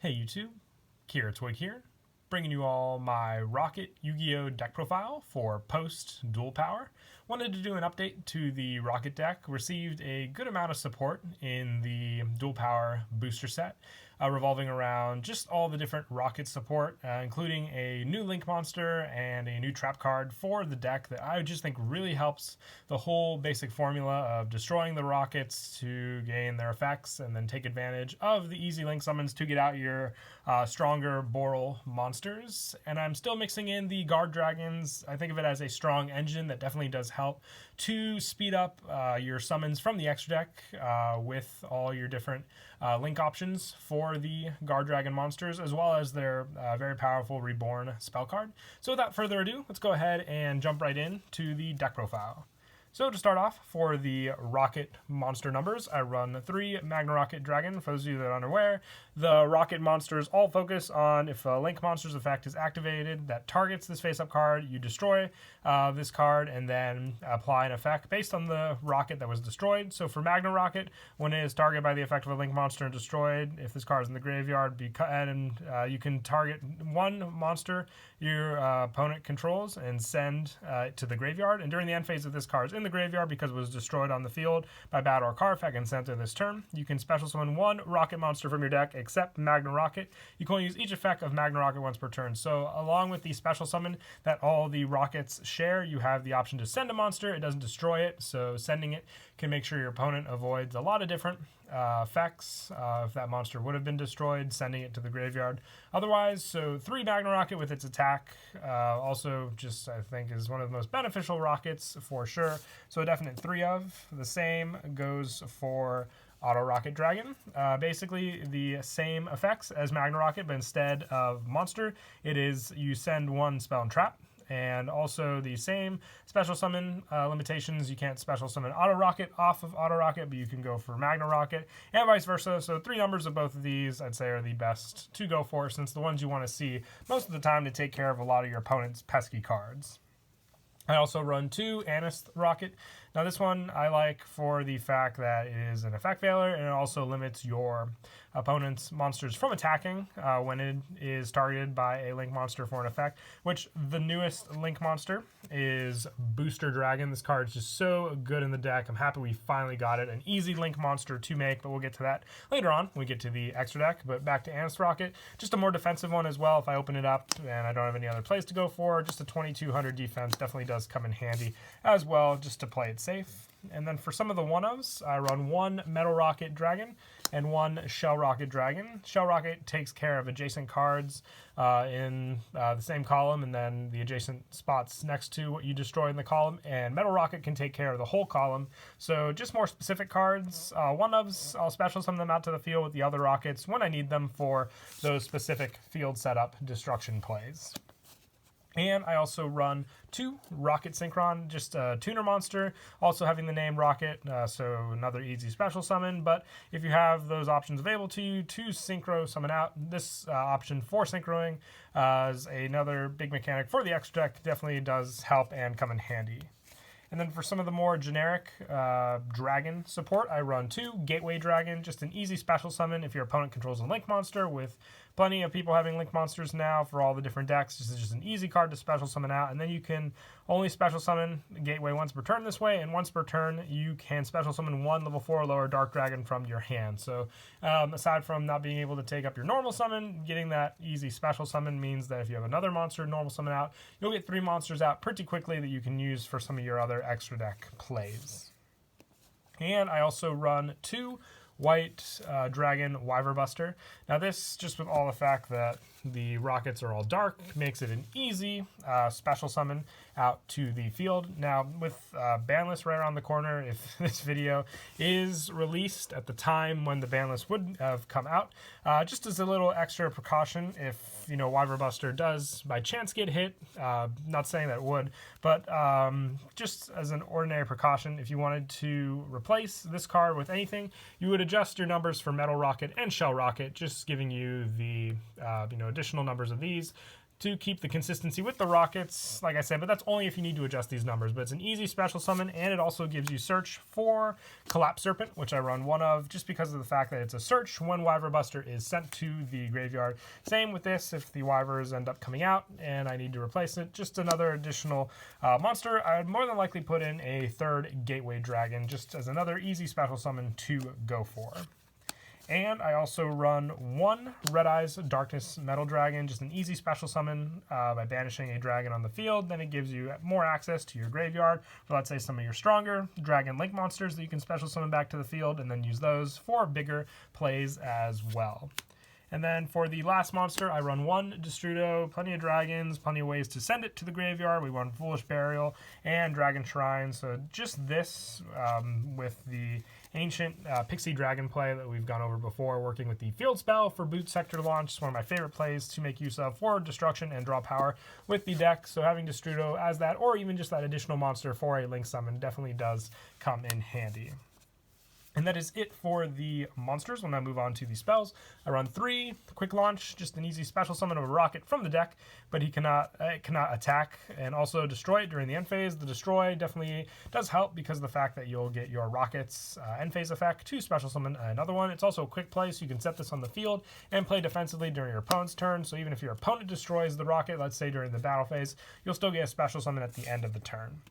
Hey YouTube, Kira Twig here, bringing you all my Rokket Yugioh deck profile for post dual power. Wanted to do an update to the Rokket deck. Received a good amount of support in the dual power booster set, revolving around just all the different Rokket support, including a new Link monster and a new trap card for the deck that I just think really helps the whole basic formula of destroying the Rockets to gain their effects and then take advantage of the easy Link summons to get out your stronger Boral monsters. And I'm still mixing in the Guard Dragons. I think of it as a strong engine that definitely does help to speed up your summons from the extra deck with all your different Link options for the Guard Dragon monsters, as well as their very powerful Reborn spell card. So without further ado, let's go ahead and jump right in to the deck profile. So to start off, for the Rokket monster numbers, I run 3 Magna Rokket Dragon. For those of you that are unaware, the Rokket monsters all focus on if a Link monster's effect is activated that targets this face-up card, you destroy this card and then apply an effect based on the Rokket that was destroyed. So for Magna Rokket, when it is targeted by the effect of a Link monster and destroyed, if this card is in the graveyard, you can target one monster your opponent controls and send it to the graveyard. And during the end phase of this card is in the graveyard because it was destroyed on the field by battle or card effect and sent to this turn, you can special summon one Rokket monster from your deck except Magna Rokket. You can only use each effect of Magna Rokket once per turn. So along with the special summon that all the Rockets share, you have the option to send a monster. It doesn't destroy it, so sending it can make sure your opponent avoids a lot of different effects if that monster would have been destroyed, sending it to the graveyard. Otherwise, so 3 Magna Rokket with its attack also just I think is one of the most beneficial Rockets for sure. So a definite 3 of. The same goes for Auto Rokket Dragon. Basically the same effects as Magna Rokket, but instead of monster, it is you send one spell and trap. And also the same special summon limitations. You can't special summon Auto Rokket off of Auto Rokket, but you can go for Magna Rokket and vice versa. So 3 numbers of both of these I'd say are the best to go for, since the ones you want to see most of the time to take care of a lot of your opponent's pesky cards. I also run 2 Anist Rokket. Now this one I like for the fact that it is an effect veiler, and it also limits your opponent's monsters from attacking when it is targeted by a Link monster for an effect, which the newest Link monster is Booster Dragon. This card is just so good in the deck. I'm happy we finally got it. An easy Link monster to make, but we'll get to that later on when we get to the extra deck. But back to Anist Rokket, just a more defensive one as well. If I open it up and I don't have any other place to go for, just a 2200 defense definitely does come in handy as well, just to play it safe. And then for some of the one-ofs, I run 1 Metal Rokket Dragon and 1 Shell Rokket Dragon. Shell Rokket takes care of adjacent cards in the same column and then the adjacent spots next to what you destroy in the column. And Metal Rokket can take care of the whole column. So just more specific cards. One-ofs, I'll special summon them out to the field with the other Rockets when I need them for those specific field setup destruction plays. And I also run 2 Rokket Synchron, just a tuner monster, also having the name Rokket, so another easy special summon. But if you have those options available to you to synchro summon out, this option for synchroing is another big mechanic for the extra deck. Definitely does help and come in handy. And then for some of the more generic dragon support, I run 2 Gateway Dragon, just an easy special summon if your opponent controls a Link monster, with plenty of people having Link monsters now for all the different decks. This is just an easy card to special summon out, and then you can only special summon Gateway once per turn this way, and once per turn you can special summon 1 level 4 or lower Dark Dragon from your hand. So aside from not being able to take up your normal summon, getting that easy special summon means that if you have another monster normal summon out, you'll get 3 monsters out pretty quickly that you can use for some of your other extra deck plays. And I also run 2 White Dragon Wyverbuster. Now this, just with all the fact that the Rockets are all dark, makes it an easy special summon out to the field. Now with ban list right around the corner, if this video is released at the time when the ban list would have come out, just as a little extra precaution, if Wyverbuster does by chance get hit, not saying that it would, but just as an ordinary precaution, if you wanted to replace this card with anything, you would adjust your numbers for Metal Rokket and Shell Rokket, just giving you the additional numbers of these to keep the consistency with the rockets, like I said, but that's only if you need to adjust these numbers. But it's an easy special summon, and it also gives you search for Collapse Serpent, which I run one of just because of the fact that it's a search when Wyver Buster is sent to the graveyard. Same with this, if the Wyvers end up coming out and I need to replace it, just another additional monster. I would more than likely put in a third Gateway Dragon just as another easy special summon to go for. And I also run one Red Eyes Darkness Metal Dragon, just an easy special summon by banishing a dragon on the field. Then it gives you more access to your graveyard for, let's say, some of your stronger Dragon Link monsters that you can special summon back to the field, and then use those for bigger plays as well. And then for the last monster, I run one Destrudo, plenty of dragons, plenty of ways to send it to the graveyard. We run Foolish Burial and Dragon Shrine. So just this with the ancient Pixie Dragon play that we've gone over before, working with the field spell for Boot Sector Launch. It's one of my favorite plays to make use of for destruction and draw power with the deck. So having Destrudo as that, or even just that additional monster for a Link Summon, definitely does come in handy. And that is it for the monsters. We'll now move on to the spells. I run 3 Quick Launch, just an easy special summon of a rocket from the deck, but it cannot attack and also destroy it during the end phase. The destroy definitely does help because of the fact that you'll get your rockets end phase effect to special summon another one. It's also a quick play, so you can set this on the field and play defensively during your opponent's turn. So even if your opponent destroys the rocket, let's say during the battle phase, you'll still get a special summon at the end of the turn.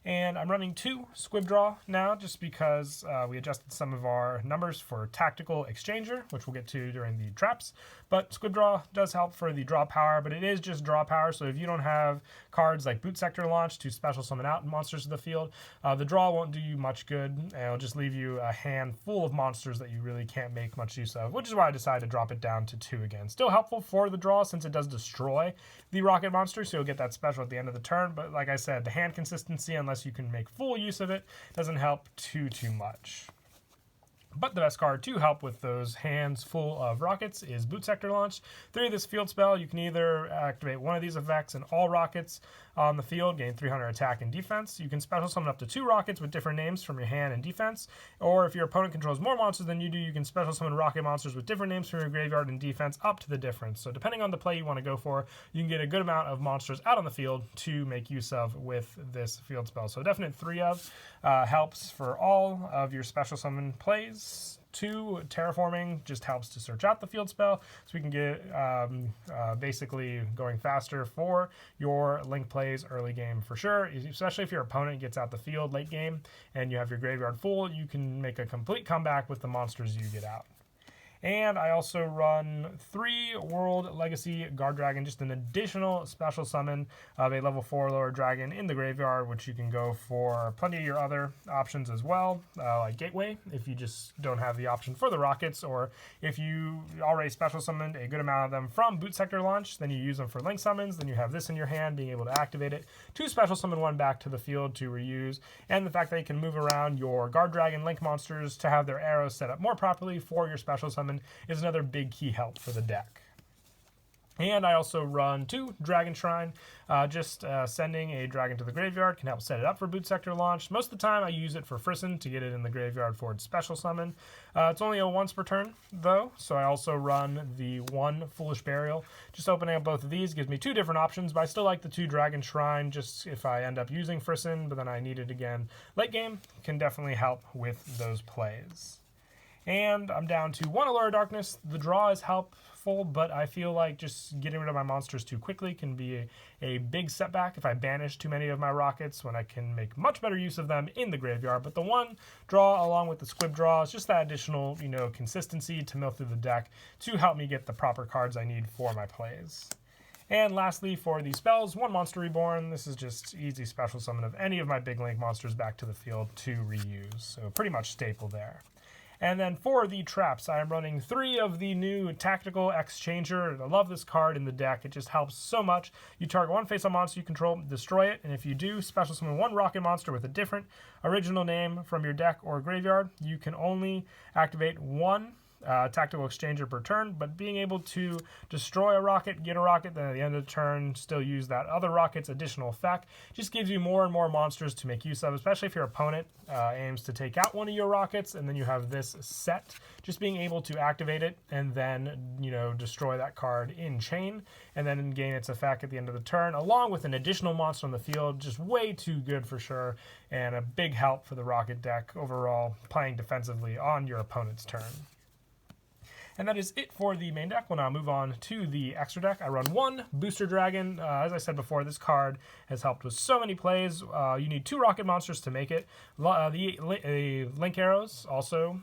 And I'm running 2 Squib Draw now just because we adjusted some of our numbers for Tactical Exchanger, which we'll get to during the traps. But Squib Draw does help for the draw power, but it is just draw power. So if you don't have cards like Boot Sector Launch to special summon out monsters to the field, the draw won't do you much good. And it'll just leave you a hand full of monsters that you really can't make much use of, which is why I decided to drop it down to 2 again. Still helpful for the draw since it does destroy the rocket monster, so you'll get that special at the end of the turn. But like I said, the hand consistency, unless you can make full use of it, doesn't help too much. But the best card to help with those hands full of rockets is Boot Sector Launch. Through this field spell, you can either activate one of these effects and all rockets on the field gain 300 attack and defense. You can special summon up to 2 rockets with different names from your hand and defense. Or if your opponent controls more monsters than you do, you can special summon rocket monsters with different names from your graveyard and defense up to the difference. So depending on the play you want to go for, you can get a good amount of monsters out on the field to make use of with this field spell. So definite 3 of helps for all of your special summon plays. 2, Terraforming just helps to search out the field spell, so we can get basically going faster for your Link plays early game for sure, especially if your opponent gets out the field late game and you have your graveyard full. You can make a complete comeback with the monsters you get out. And I also run 3 World Legacy Guard Dragon, just an additional special summon of a level 4 lower dragon in the graveyard, which you can go for plenty of your other options as well, like Gateway, if you just don't have the option for the rockets, or if you already special summoned a good amount of them from Boot Sector Launch, then you use them for Link summons, then you have this in your hand, being able to activate it to special summon one back to the field to reuse, and the fact that you can move around your Guard Dragon Link monsters to have their arrows set up more properly for your special summon is another big key help for the deck. And I also run 2 Dragon Shrine. Sending a dragon to the graveyard can help set it up for Boot Sector Launch. Most of the time I use it for Frisson to get it in the graveyard for its special summon. It's only a once per turn though, so I also run the 1 Foolish Burial. Just opening up both of these gives me 2 different options, but I still like the 2 Dragon Shrine just if I end up using Frisson, but then I need it again late game, can definitely help with those plays. And I'm down to 1 Allure of Darkness. The draw is helpful, but I feel like just getting rid of my monsters too quickly can be a big setback if I banish too many of my rockets when I can make much better use of them in the graveyard. But the 1 draw along with the Squib Draw is just that additional, consistency to mill through the deck to help me get the proper cards I need for my plays. And lastly, for the spells, 1 Monster Reborn. This is just easy special summon of any of my big Link monsters back to the field to reuse. So pretty much staple there. And then for the traps, I am running 3 of the new Tactical Exchanger. I love this card in the deck. It just helps so much. You target 1 face-up monster you control, destroy it, and if you do, special summon 1 rocket monster with a different original name from your deck or graveyard. You can only activate 1 tactical exchanger per turn, but being able to destroy a rocket, get a rocket, then at the end of the turn still use that other rocket's additional effect just gives you more and more monsters to make use of, especially if your opponent aims to take out one of your rockets and then you have this set. Just being able to activate it and then, destroy that card in chain and then gain its effect at the end of the turn, along with an additional monster on the field, just way too good for sure, and a big help for the Rokket deck overall, playing defensively on your opponent's turn. And that is it for the main deck. We'll now move on to the extra deck. I run one Booster Dragon. As I said before, this card has helped with so many plays. You need 2 rocket monsters to make it. The Link Arrows, also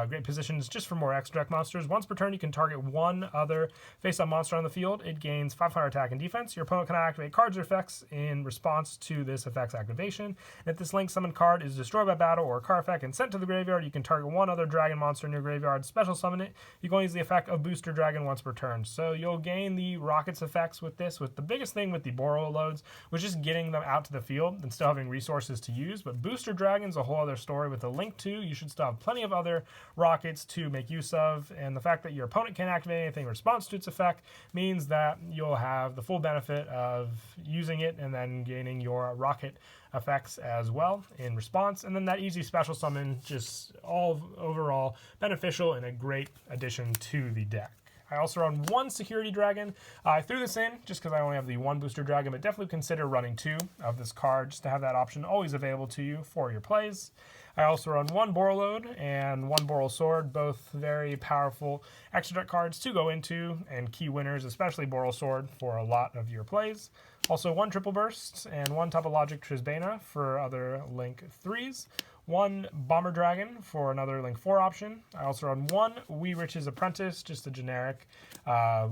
great positions just for more extra deck monsters. Once per turn, you can target one other face-up monster on the field. It gains 500 attack and defense. Your opponent can activate cards or effects in response to this effect's activation. And if this Link Summon card is destroyed by battle or a card effect and sent to the graveyard, you can target one other dragon monster in your graveyard, special summon it. You can only use the effect of Booster Dragon once per turn. So you'll gain the Rockets effects with this, with the biggest thing with the Boro loads was just getting them out to the field and still having resources to use. But Booster Dragon's a whole other story. With the Link 2, you should still have plenty of other rockets to make use of, and the fact that your opponent can't activate anything in response to its effect means that you'll have the full benefit of using it and then gaining your rocket effects as well in response. And then that easy special summon, just all overall beneficial and a great addition to the deck. I also run one Security Dragon. I threw this in just because I only have the one Booster Dragon, but definitely consider running 2 of this card just to have that option always available to you for your plays. I also run one Borreload and one Boral Sword, both very powerful extra deck cards to go into and key winners, especially Boral Sword for a lot of your plays. Also one Triple Burst and one Topologic Trisbana for other Link 3s. One Bomber Dragon for another Link 4 option. I also run one Wee Rich's Apprentice, just a generic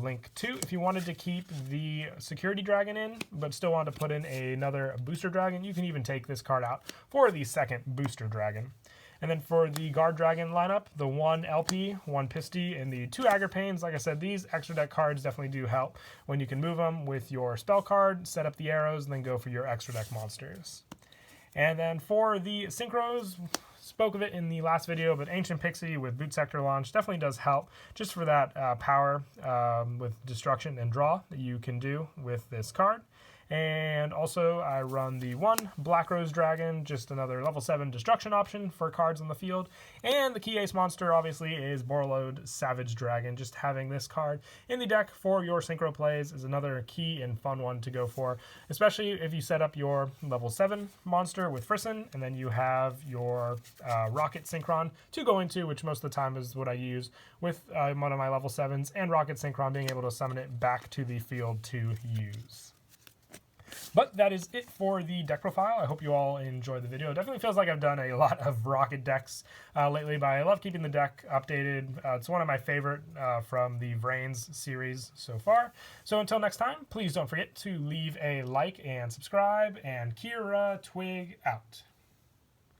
Link 2. If you wanted to keep the Security Dragon in, but still wanted to put in another Booster Dragon, you can even take this card out for the second Booster Dragon. And then for the Guard Dragon lineup, the one LP, one Pisty, and the 2 Agrippanes. Like I said, these extra deck cards definitely do help when you can move them with your spell card, set up the arrows, and then go for your extra deck monsters. And then for the Synchros, spoke of it in the last video, but Ancient Pixie with Boot Sector Launch definitely does help just for that power with destruction and draw that you can do with this card. And also I run the one Black Rose Dragon, just another level 7 destruction option for cards on the field. And the key ace monster obviously is Borreload Savage Dragon. Just having this card in the deck for your synchro plays is another key and fun one to go for, especially if you set up your level 7 monster with Frisson and then you have your Rocket Synchron to go into, which most of the time is what I use with one of my level 7s, and Rocket Synchron being able to summon it back to the field to use. But that is it for the deck profile. I hope you all enjoyed the video. It definitely feels like I've done a lot of Rocket decks lately, but I love keeping the deck updated. It's one of my favorite from the Vrains series so far. So until next time, please don't forget to leave a like and subscribe, and Kira Twig out.